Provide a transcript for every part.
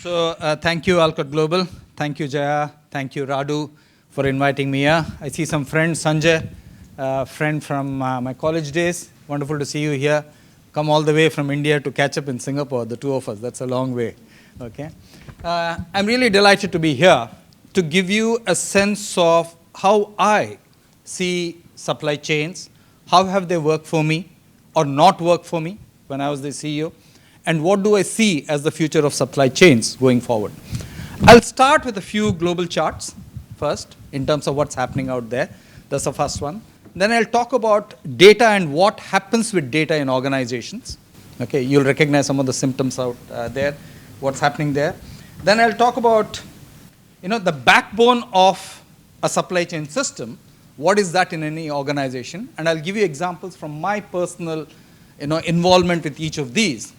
Thank you, Alcott Global. Thank you, Jaya. Thank you, Radu, for inviting me here. I see some friends, Sanjay, friend from my college days. Wonderful to see you here. Come all the way from India to catch up in Singapore, the two of us. That's a long way. Okay. I'm really delighted to be here to give you a sense of how I see supply chains, how have they worked for me or not worked for me when I was the CEO, and what do I see as the future of supply chains going forward. I'll start with a few global charts first in terms of what's happening out there. That's the first one. Then I'll talk about data and what happens with data in organizations. Okay, you'll recognize some of the symptoms out there, what's happening there. Then I'll talk about the backbone of a supply chain system. What is that in any organization? And I'll give you examples from my personal involvement with each of these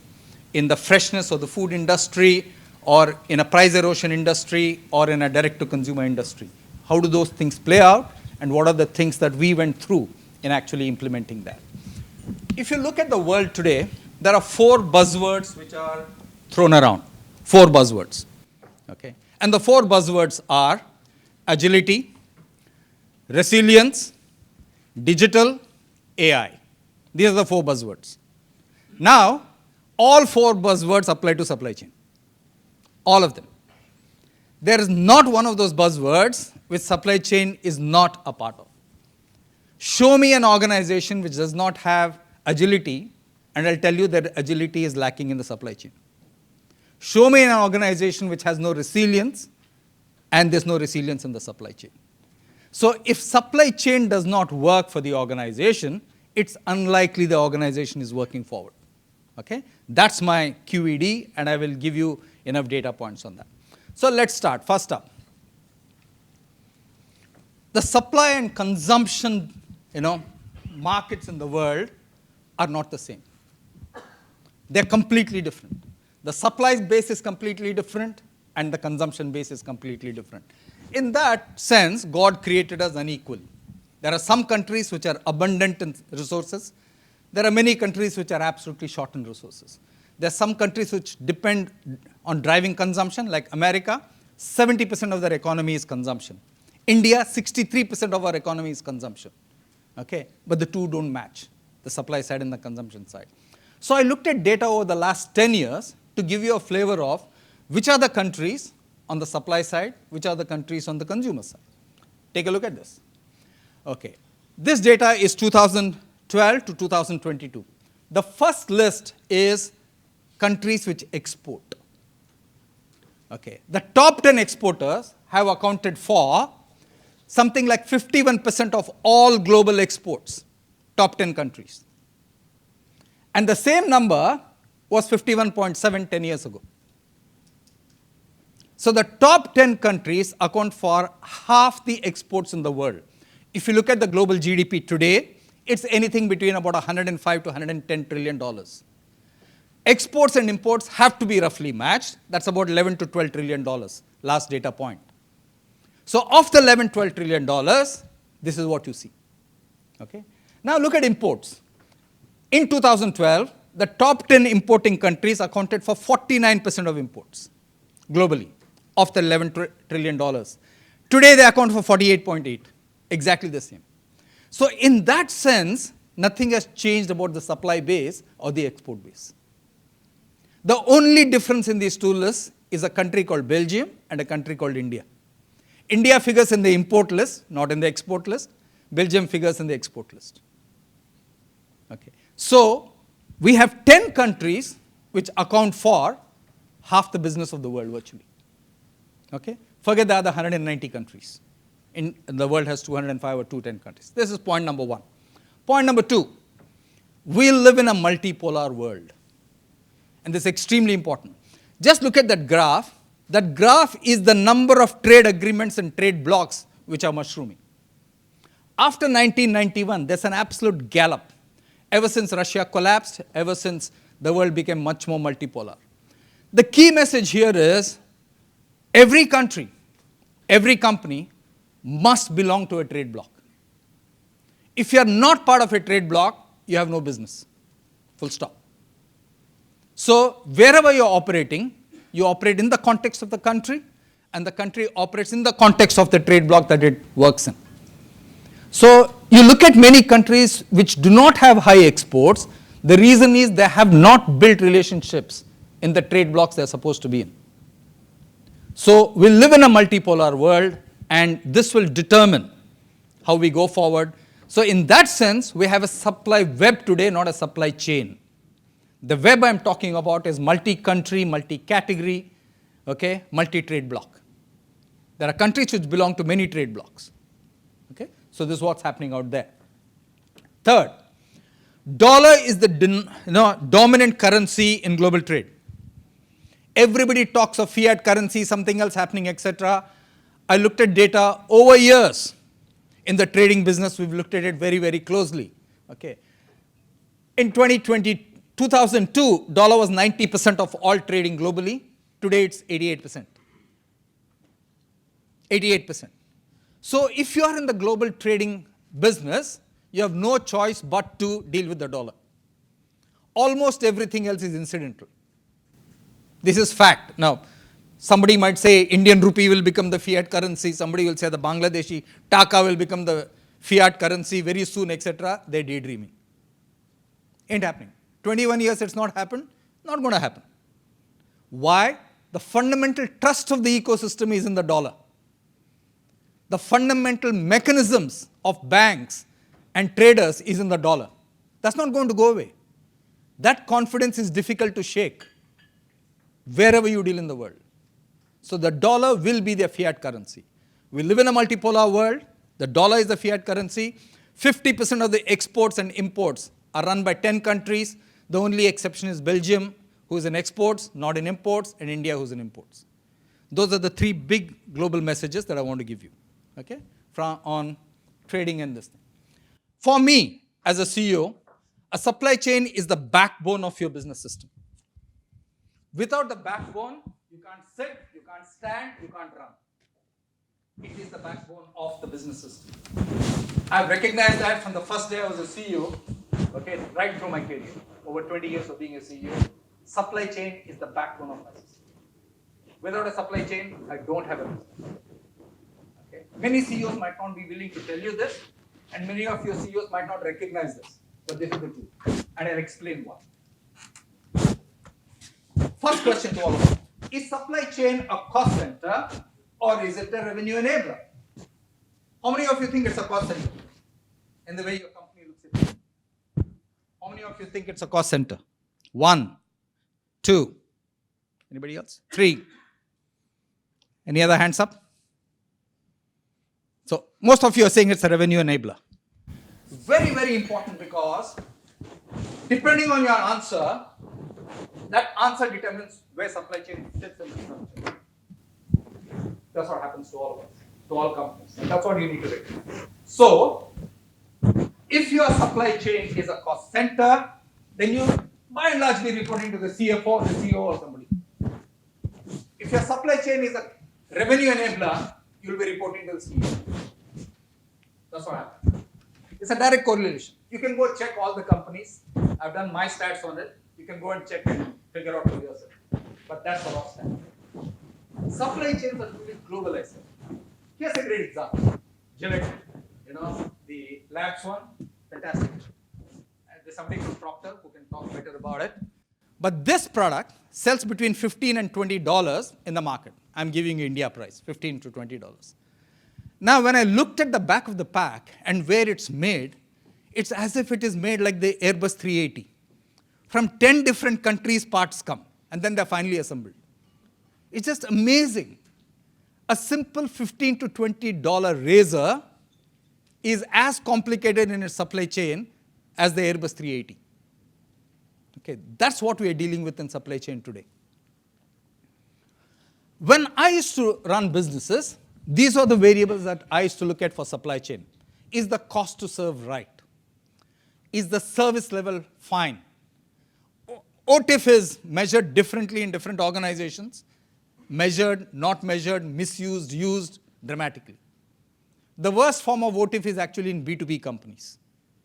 in the freshness of the food industry or in a price erosion industry or in a direct-to-consumer industry. How do those things play out and what are the things that we went through in actually implementing that? If you look at the world today, there are 4 buzzwords which are thrown around. 4 buzzwords. Okay? And the 4 buzzwords are agility, resilience, digital, AI. These are the 4 buzzwords. Now, all 4 buzzwords apply to supply chain. All of them. There is not one of those buzzwords which supply chain is not a part of. Show me an organization which does not have agility, and I'll tell you that agility is lacking in the supply chain. Show me an organization which has no resilience, and there's no resilience in the supply chain. So if supply chain does not work for the organization, it's unlikely the organization is working forward. Okay? That's my QED, and I will give you enough data points on that. So let's start. First up, the supply and consumption, markets in the world are not the same. They're completely different. The supply base is completely different, and the consumption base is completely different. In that sense, God created us unequally. There are some countries which are abundant in resources. There are many countries which are absolutely short in resources. There are some countries which depend on driving consumption, like America. 70% of their economy is consumption. India, 63% of our economy is consumption. Okay? But the two don't match, the supply side and the consumption side. So I looked at data over the last 10 years to give you a flavor of which are the countries on the supply side, which are the countries on the consumer side. Take a look at this. Okay. This data is 2012 to 2022. The first list is countries which export. Okay. The top 10 exporters have accounted for something like 51% of all global exports, top 10 countries. And the same number was 51.7 10 years ago. So the top 10 countries account for half the exports in the world. If you look at the global GDP today, it's anything between about $105 to $110 trillion. Exports and imports have to be roughly matched. That's about $11 to $12 trillion, last data point. So of the $11, $12 trillion, this is what you see. Okay? Now look at imports. In 2012, the top 10 importing countries accounted for 49% of imports globally, of the $11 trillion. Today they account for 48.8, exactly the same. So in that sense, nothing has changed about the supply base or the export base. The only difference in these two lists is a country called Belgium and a country called India. India figures in the import list, not in the export list. Belgium figures in the export list. Okay. So we have 10 countries which account for half the business of the world virtually. Okay? Forget the other 190 countries. The world has 205 or 210 countries. This is point number 1. Point number 2, we live in a multipolar world. And this is extremely important. Just look at that graph. That graph is the number of trade agreements and trade blocks which are mushrooming. After 1991, there's an absolute gallop. Ever since Russia collapsed, ever since the world became much more multipolar. The key message here is every country, every company must belong to a trade bloc. If you are not part of a trade bloc, you have no business. Full stop. So wherever you're operating, you operate in the context of the country, and the country operates in the context of the trade bloc that it works in. So you look at many countries which do not have high exports. The reason is they have not built relationships in the trade blocs they're supposed to be in. So we live in a multipolar world, and this will determine how we go forward. So in that sense, we have a supply web today, not a supply chain. The web I'm talking about is multi-country, multi-category, okay, multi-trade bloc. There are countries which belong to many trade blocs. Okay? So this is what's happening out there. Third, dollar is the dominant currency in global trade. Everybody talks of fiat currency, something else happening, etc. I looked at data over years. In the trading business, we've looked at it very, very closely. Okay. In 2002, dollar was 90% of all trading globally. Today, it's 88%. 88%. So if you are in the global trading business, you have no choice but to deal with the dollar. Almost everything else is incidental. This is fact. Now, somebody might say Indian rupee will become the fiat currency. Somebody will say the Bangladeshi taka will become the fiat currency very soon, etc. They're daydreaming. Ain't happening. 21 years it's not happened. Not going to happen. Why? The fundamental trust of the ecosystem is in the dollar. The fundamental mechanisms of banks and traders is in the dollar. That's not going to go away. That confidence is difficult to shake wherever you deal in the world. So the dollar will be the fiat currency. We live in a multipolar world. The dollar is the fiat currency. 50% of the exports and imports are run by 10 countries. The only exception is Belgium, who is in exports, not in imports, and India, who's in imports. Those are the three big global messages that I want to give you, okay, on trading and this thing. For me, as a CEO, a supply chain is the backbone of your business system. Without the backbone, you can't sit, you can't stand, you can't run. It is the backbone of the business system. I've recognized that from the first day I was a CEO, okay, right through my career, over 20 years of being a CEO. Supply chain is the backbone of my system. Without a supply chain, I don't have a business. Okay? Many CEOs might not be willing to tell you this, and many of your CEOs might not recognize this, but this is the truth, and I'll explain why. First question to all of you. Is supply chain a cost center or is it a revenue enabler? How many of you think it's a cost center in the way your company looks at it? How many of you think it's a cost center? 1, 2. Anybody else? 3. Any other hands up? So most of you are saying it's a revenue enabler. Very, very important because depending on your answer, that answer determines where supply chain sits in the structure. That's what happens to all of us, to all companies. And that's what you need to recognize. So, if your supply chain is a cost center, then you by and large be reporting to the CFO, the CEO, or somebody. If your supply chain is a revenue enabler, you'll be reporting to the CEO. That's what happens. It's a direct correlation. You can go check all the companies. I've done my stats on it. You can go and check and figure out for yourself. But that's the raw stat. Supply chains are truly globalized. Here's a great example. Gillette, the labs one, fantastic. And there's somebody from Procter who can talk better about it. But this product sells between $15 and $20 in the market. I'm giving you India price, $15 to $20. Now, when I looked at the back of the pack and where it's made, it's as if it is made like the Airbus 380. From 10 different countries, parts come, and then they're finally assembled. It's just amazing. A simple $15 to $20 razor is as complicated in its supply chain as the Airbus 380. Okay, that's what we are dealing with in supply chain today. When I used to run businesses, these are the variables that I used to look at for supply chain. Is the cost to serve right? Is the service level fine? OTIF is measured differently in different organizations. Measured, not measured, misused, used dramatically. The worst form of OTIF is actually in B2B companies.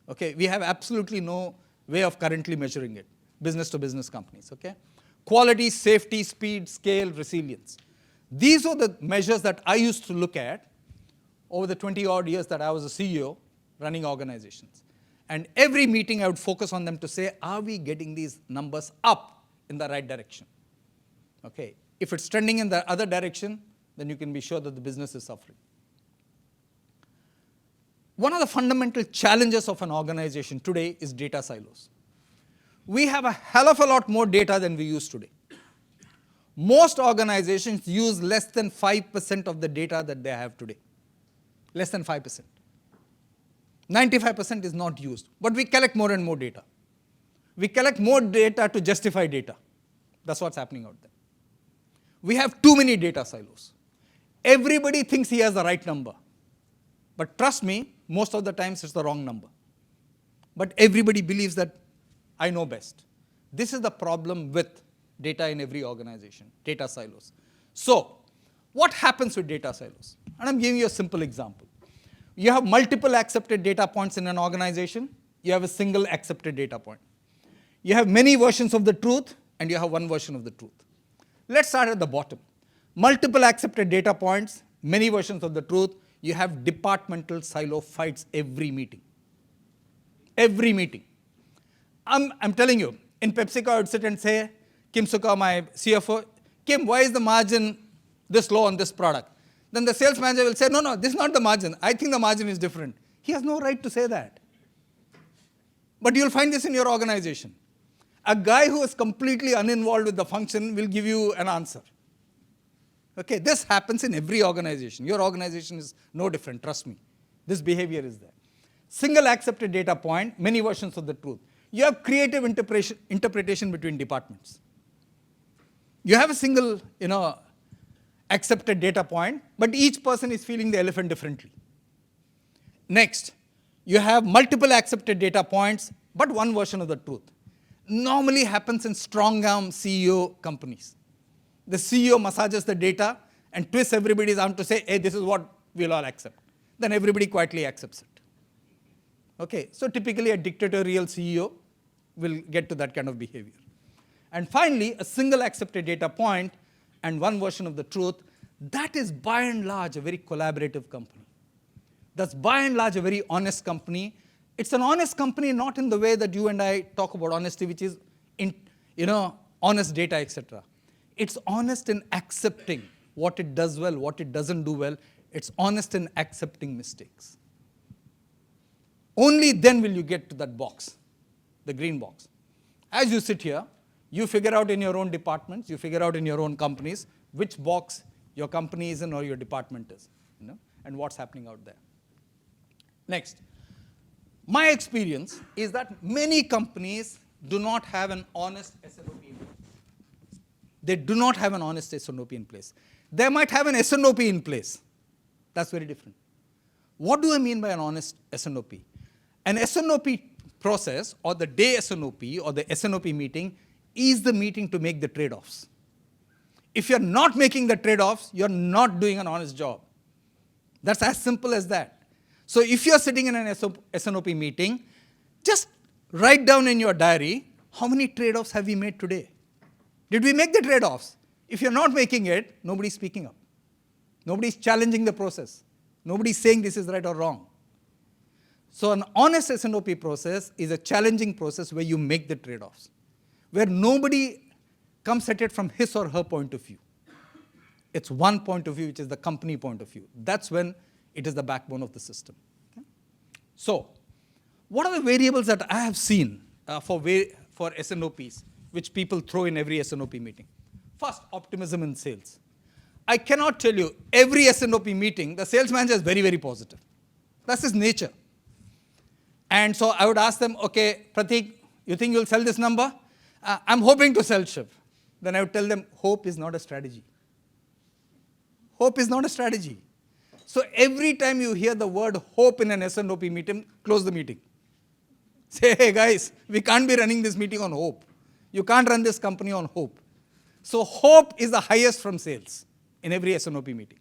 Okay, we have absolutely no way of currently measuring it. Business to business companies. Okay, Quality, safety, speed, scale, resilience. These are the measures that I used to look at over the 20-odd years that I was a CEO running organizations. And every meeting I would focus on them to say, are we getting these numbers up in the right direction? Okay. If it's trending in the other direction, then you can be sure that the business is suffering. One of the fundamental challenges of an organization today is data silos. We have a hell of a lot more data than we use today. Most organizations use less than 5% of the data that they have today. Less than 5%. 95% is not used. But we collect more and more data. We collect more data to justify data. That's what's happening out there. We have too many data silos. Everybody thinks he has the right number. But trust me, most of the times it's the wrong number. But everybody believes that I know best. This is the problem with data in every organization, data silos. So, what happens with data silos? And I'm giving you a simple example. You have multiple accepted data points in an organization. You have a single accepted data point. You have many versions of the truth, and you have one version of the truth. Let's start at the bottom. Multiple accepted data points, many versions of the truth. You have departmental silo fights every meeting. Every meeting. I'm telling you, in PepsiCo, I would sit and say, Kim Sukha, my CFO, Kim, why is the margin this low on this product? Then the sales manager will say, no, this is not the margin. I think the margin is different. He has no right to say that. But you'll find this in your organization. A guy who is completely uninvolved with the function will give you an answer. Okay, this happens in every organization. Your organization is no different, trust me. This behavior is there. Single accepted data point, many versions of the truth. You have creative interpretation between departments. You have a single, accepted data point, but each person is feeling the elephant differently. Next, you have multiple accepted data points, but one version of the truth. Normally happens in strong-arm CEO companies. The CEO massages the data and twists everybody's arm to say, hey, this is what we'll all accept. Then everybody quietly accepts it. Okay, so typically a dictatorial CEO will get to that kind of behavior. And finally, a single accepted data point and one version of the truth, that is by and large a very collaborative company. That's by and large a very honest company. It's an honest company not in the way that you and I talk about honesty, which is honest data, etc. It's honest in accepting what it does well, what it doesn't do well. It's honest in accepting mistakes. Only then will you get to that box, the green box. As you sit here, you figure out in your own departments, you figure out in your own companies which box your company is in or your department is, and what's happening out there. Next, my experience is that many companies do not have an honest SNOP in place. They do not have an honest SNOP in place. They might have an SNOP in place. That's very different. What do I mean by an honest SNOP? An SNOP process or the day SNOP or the SNOP meeting is the meeting to make the trade-offs. If you're not making the trade-offs, you're not doing an honest job. That's as simple as that. So if you're sitting in an SNOP meeting, just write down in your diary, how many trade-offs have we made today? Did we make the trade-offs? If you're not making it, nobody's speaking up. Nobody's challenging the process. Nobody's saying this is right or wrong. So an honest SNOP process is a challenging process where you make the trade-offs, where nobody comes at it from his or her point of view. It's one point of view, which is the company point of view. That's when it is the backbone of the system. Okay? So, what are the variables that I have seen for SNOPs, which people throw in every SNOP meeting? First, optimism in sales. I cannot tell you, every SNOP meeting, the sales manager is very, very positive. That's his nature. And so I would ask them, okay, Pratik, you think you'll sell this number? I'm hoping to sell, Shiv. Then I would tell them, hope is not a strategy. Hope is not a strategy. So every time you hear the word hope in an SNOP meeting, close the meeting. Say, hey guys, we can't be running this meeting on hope. You can't run this company on hope. So hope is the highest from sales in every SNOP meeting.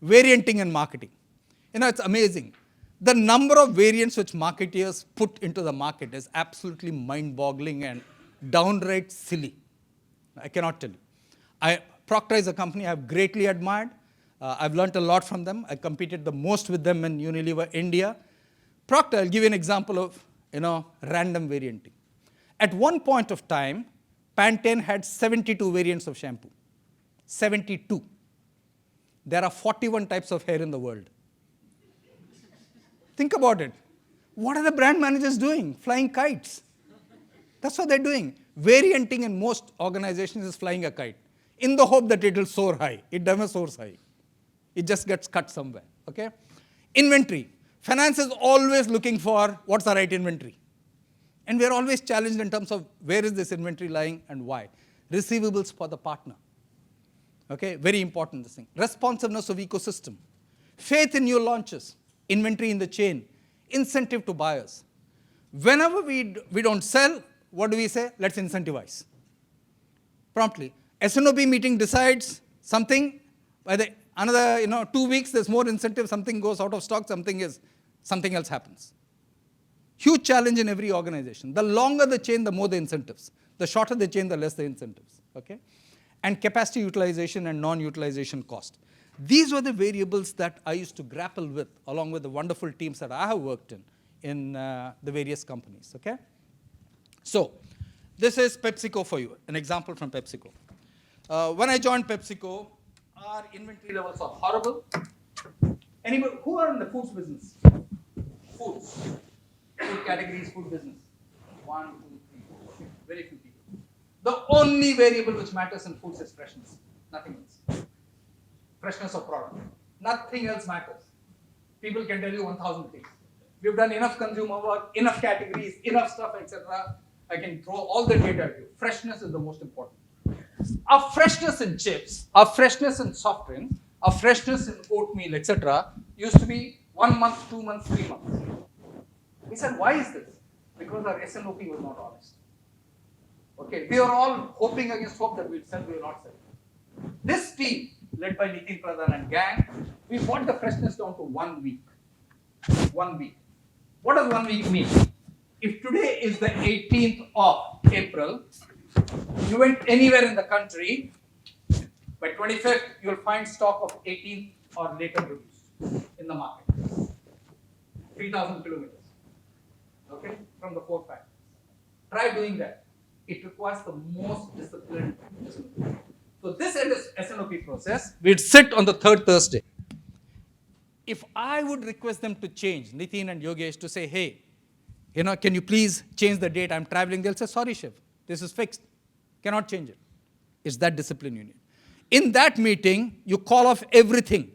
Varianting and marketing. It's amazing. The number of variants which marketeers put into the market is absolutely mind-boggling and downright silly. I cannot tell you. Procter is a company I've greatly admired. I've learned a lot from them. I competed the most with them in Unilever India. Procter, I'll give you an example of random varianting. At one point of time, Pantene had 72 variants of shampoo. 72. There are 41 types of hair in the world. Think about it. What are the brand managers doing? Flying kites. That's what they're doing. Varianting in most organizations is flying a kite in the hope that it will soar high. It never soars high. It just gets cut somewhere. Okay? Inventory. Finance is always looking for what's the right inventory. And we're always challenged in terms of where is this inventory lying and why. Receivables for the partner. Okay? Very important this thing. Responsiveness of ecosystem. Faith in new launches. Inventory in the chain. Incentive to buyers. Whenever we don't sell, what do we say? Let's incentivize. Promptly. SNOP meeting decides something. By the another 2 weeks, there's more incentive. Something goes out of stock. Something else happens. Huge challenge in every organization. The longer the chain, the more the incentives. The shorter the chain, the less the incentives. Okay? And capacity utilization and non-utilization cost. These were the variables that I used to grapple with, along with the wonderful teams that I have worked in the various companies. Okay? So, this is PepsiCo for you, an example from PepsiCo. When I joined PepsiCo, our inventory levels are horrible. Anybody, who are in the foods business? Foods. Food categories, food business. 1, 2, 3, 4. Okay. Very few people. The only variable which matters in foods is freshness. Nothing else. Freshness of product. Nothing else matters. People can tell you 1,000 things. We've done enough consumer work, enough categories, enough stuff, etc. I can throw all the data at you. Freshness is the most important. Our freshness in chips, our freshness in soft drinks, our freshness in oatmeal, etc. used to be 1 month, 2 months, 3 months. We said, why is this? Because our SNOP was not honest. Okay, we are all hoping against hope that we'll sell, we will not sell. This team, led by Nitin Pradhan and gang, we brought the freshness down to 1 week. 1 week. What does 1 week mean? If today is the 18th of April, you went anywhere in the country, by 25th, you'll find stock of 18th or later produced in the market. 3,000 kilometers. Okay? From the 4 factories. Try doing that. It requires the most disciplined SNOP. So this SNOP process, we'd sit on the third Thursday. If I would request them to change, Nitin and Yogesh, to say, hey, can you please change the date? I'm traveling. They'll say, sorry, Shiv, this is fixed. Cannot change it. It's that discipline you need. In that meeting, you call off everything.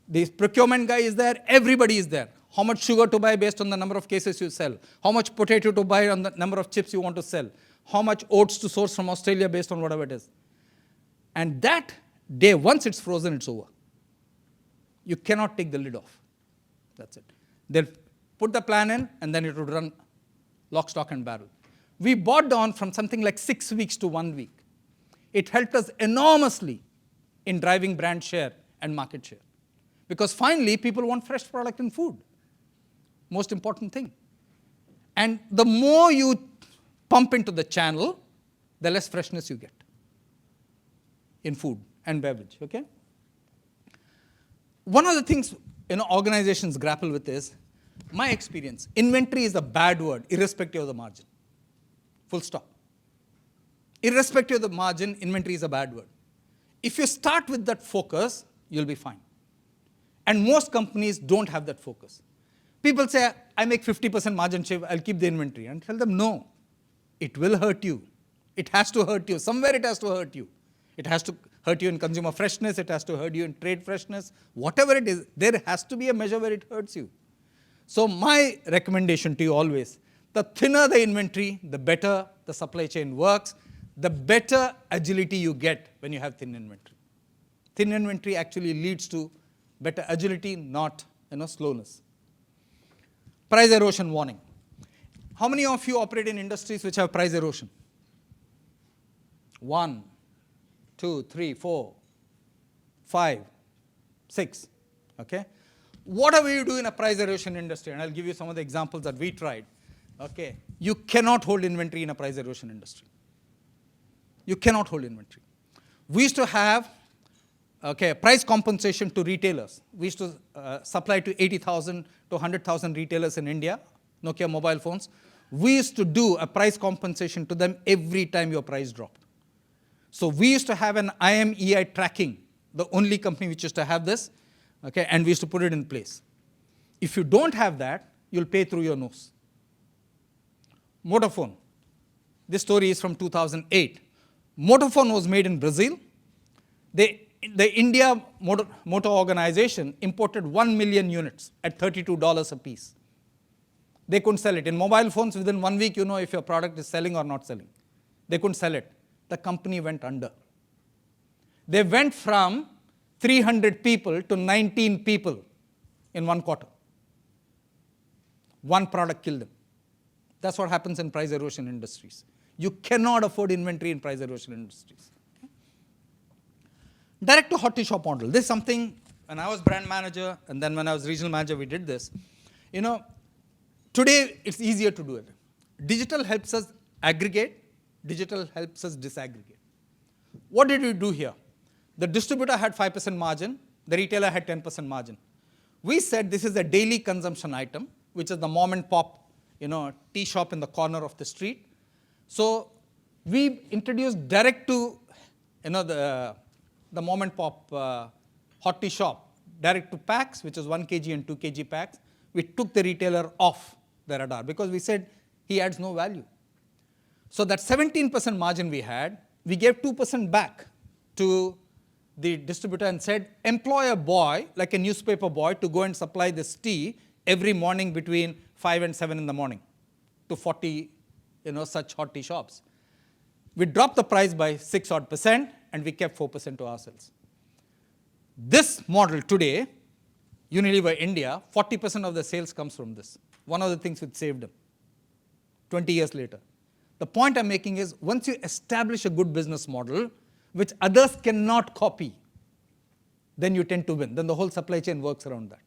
The procurement guy is there. Everybody is there. How much sugar to buy based on the number of cases you sell. How much potato to buy on the number of chips you want to sell. How much oats to source from Australia based on whatever it is. And that day, once it's frozen, it's over. You cannot take the lid off. That's it. They'll put the plan in, and then it would run lock, stock, and barrel. We brought down from something like 6 weeks to 1 week. It helped us enormously in driving brand share and market share. Because finally, people want fresh product in food. Most important thing. And the more you pump into the channel, the less freshness you get in food and beverage. Okay? One of the things organizations grapple with is, my experience, inventory is a bad word, irrespective of the margin. Full stop. Irrespective of the margin, inventory is a bad word. If you start with that focus, you'll be fine. And most companies don't have that focus. People say, I make 50% margin, Shiv, I'll keep the inventory. And tell them, no, it will hurt you. It has to hurt you. Somewhere it has to hurt you. It has to hurt you in consumer freshness. It has to hurt you in trade freshness. Whatever it is, there has to be a measure where it hurts you. So my recommendation to you always, the thinner the inventory, the better the supply chain works, the better agility you get when you have thin inventory. Thin inventory actually leads to better agility, not slowness. Price erosion warning. How many of you operate in industries which have price erosion? 1, 2, 3, 4, 5, 6. Okay? Whatever you do in a price erosion industry, and I'll give you some of the examples that we tried. Okay? You cannot hold inventory in a price erosion industry. You cannot hold inventory. We used to have price compensation to retailers. We used to supply to 80,000 to 100,000 retailers in India, Nokia mobile phones. We used to do a price compensation to them every time your price dropped. So we used to have an IMEI tracking, the only company which used to have this, and we used to put it in place. If you don't have that, you'll pay through your nose. Motorphone. This story is from 2008. Motorphone was made in Brazil. The India Motor Organization imported 1 million units at $32 a piece. They couldn't sell it. In mobile phones, within 1 week, you know if your product is selling or not selling. They couldn't sell it. The company went under. They went from 300 people to 19 people in 1 quarter. One product killed them. That's what happens in price erosion industries. You cannot afford inventory in price erosion industries. Direct to hot shop model. This is something, when I was brand manager and then when I was regional manager, we did this. Today it's easier to do it. Digital helps us aggregate. Digital helps us disaggregate. What did we do here? The distributor had 5% margin. The retailer had 10% margin. We said this is a daily consumption item, which is the mom and pop, tea shop in the corner of the street. So we introduced direct to, the mom and pop hot tea shop, direct to packs, which is 1 kg and 2 kg packs. We took the retailer off the radar because we said he adds no value. So that 17% margin we had, we gave 2% back to the distributor and said, employ a boy, like a newspaper boy, to go and supply this tea every morning between 5 and 7 in the morning to 40, such hot tea shops. We dropped the price by 6% and we kept 4% to ourselves. This model today, Unilever India, 40% of the sales comes from this. One of the things which saved them 20 years later. The point I'm making is, once you establish a good business model, which others cannot copy, then you tend to win. Then the whole supply chain works around that.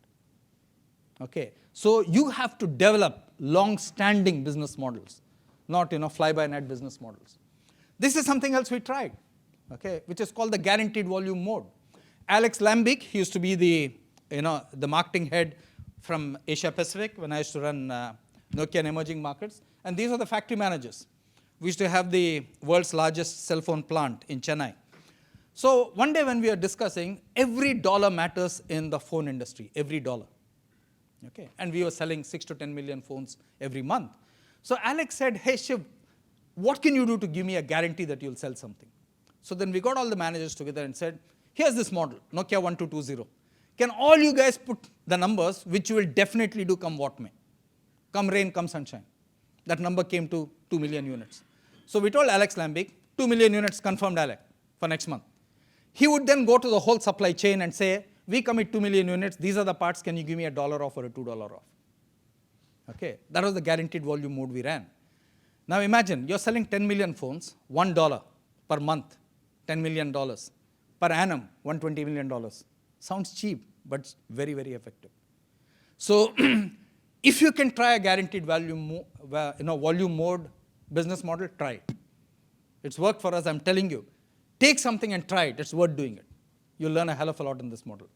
So you have to develop long-standing business models, not fly-by-night business models. This is something else we tried, which is called the guaranteed volume mode. Alex Lambic, he used to be the marketing head from Asia Pacific when I used to run Nokia in emerging markets. And these are the factory managers. We used to have the world's largest cell phone plant in Chennai. So one day when we were discussing, every dollar matters in the phone industry, every dollar. And we were selling 6 to 10 million phones every month. So Alex said, hey Shiv, what can you do to give me a guarantee that you'll sell something? So then we got all the managers together and said, here's this model, Nokia 1220. Can all you guys put the numbers which you will definitely do come what may? Come rain, come sunshine. That number came to 2 million units. So we told Alex Lambic, 2 million units confirmed, Alex, for next month. He would then go to the whole supply chain and say, we commit 2 million units, these are the parts, can you give me $1 off or a $2 off? That was the guaranteed volume mode we ran. Now imagine, you're selling 10 million phones, $1 per month, $10 million. Per annum, $120 million. Sounds cheap, but very, very effective. So if you can try a guaranteed volume mode business model, try it. It's worked for us, I'm telling you. Take something and try it. It's worth doing it. You'll learn a hell of a lot in this model.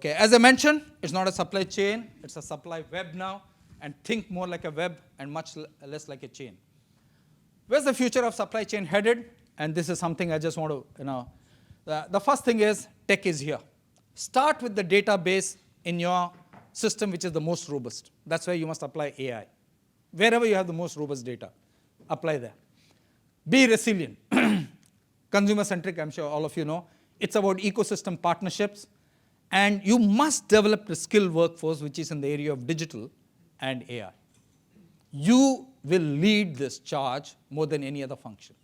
As I mentioned, it's not a supply chain. It's a supply web now. And think more like a web and much less like a chain. Where's the future of supply chain headed? And this is something I just want to, the first thing is tech is here. Start with the database in your system which is the most robust. That's why you must apply AI. Wherever you have the most robust data, apply there. Be resilient. Consumer-centric, I'm sure all of you know. It's about ecosystem partnerships. And you must develop a skilled workforce which is in the area of digital and AI. You will lead this charge more than any other function.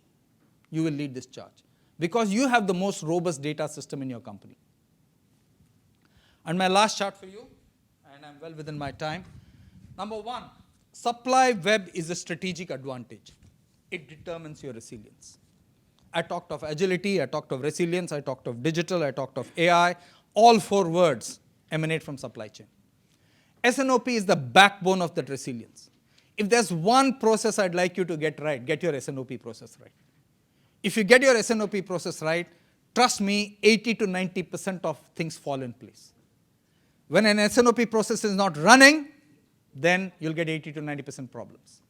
You will lead this charge because you have the most robust data system in your company. And my last chart for you, and I'm well within my time. Number one, supply web is a strategic advantage. It determines your resilience. I talked of agility, I talked of resilience, I talked of digital, I talked of AI. All 4 words emanate from supply chain. S&OP is the backbone of that resilience. If there's one process I'd like you to get right, get your S&OP process right. if you get your S&OP process right, trust me, 80 to 90% of things fall in place. When an S&OP process is not running, then you'll get 80 to 90% problems.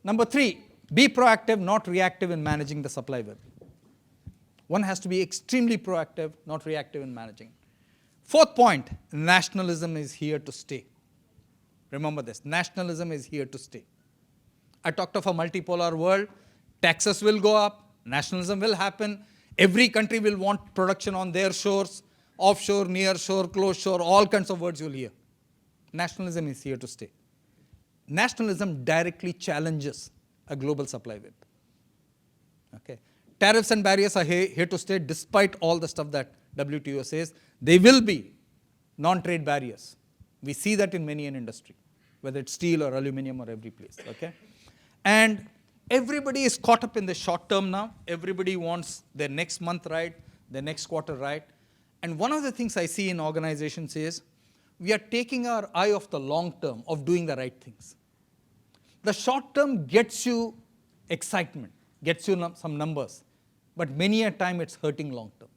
Number 3, be proactive, not reactive in managing the supply web. One has to be extremely proactive, not reactive in managing. 4th point, nationalism is here to stay. Remember this, nationalism is here to stay. I talked of a multipolar world. Taxes will go up, nationalism will happen. Every country will want production on their shores, offshore, near shore, close shore, all kinds of words you'll hear. Nationalism is here to stay. Nationalism directly challenges a global supply web. Okay. Tariffs and barriers are here to stay despite all the stuff that WTO says. They will be non-trade barriers. We see that in many an industry, whether it's steel or aluminum or every place. Okay? And everybody is caught up in the short term now. Everybody wants their next month right, their next quarter right. And one of the things I see in organizations is we are taking our eye off the long term of doing the right things. The short term gets you excitement, gets you some numbers, but many a time it's hurting long term.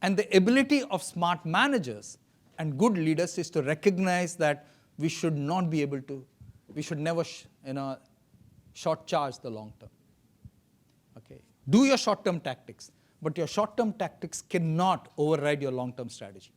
And the ability of smart managers and good leaders is to recognize that we should not be able to, we should never short charge the long term. Okay. Do your short term tactics, but your short term tactics cannot override your long term strategy.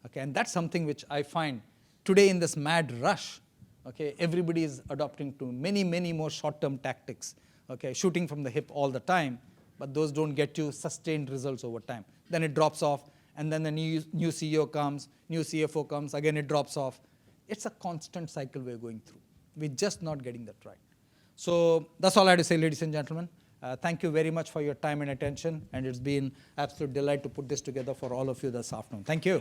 Okay. And that's something which I find today in this mad rush. Okay. Everybody is adopting to many, many more short term tactics. Okay. Shooting from the hip all the time, but those don't get you sustained results over time. Then it drops off, and then the new CEO comes, new CFO comes, again it drops off. It's a constant cycle we're going through. We're just not getting that right. So that's all I had to say, ladies and gentlemen. Thank you very much for your time and attention, and it's been absolute delight to put this together for all of you this afternoon. Thank you.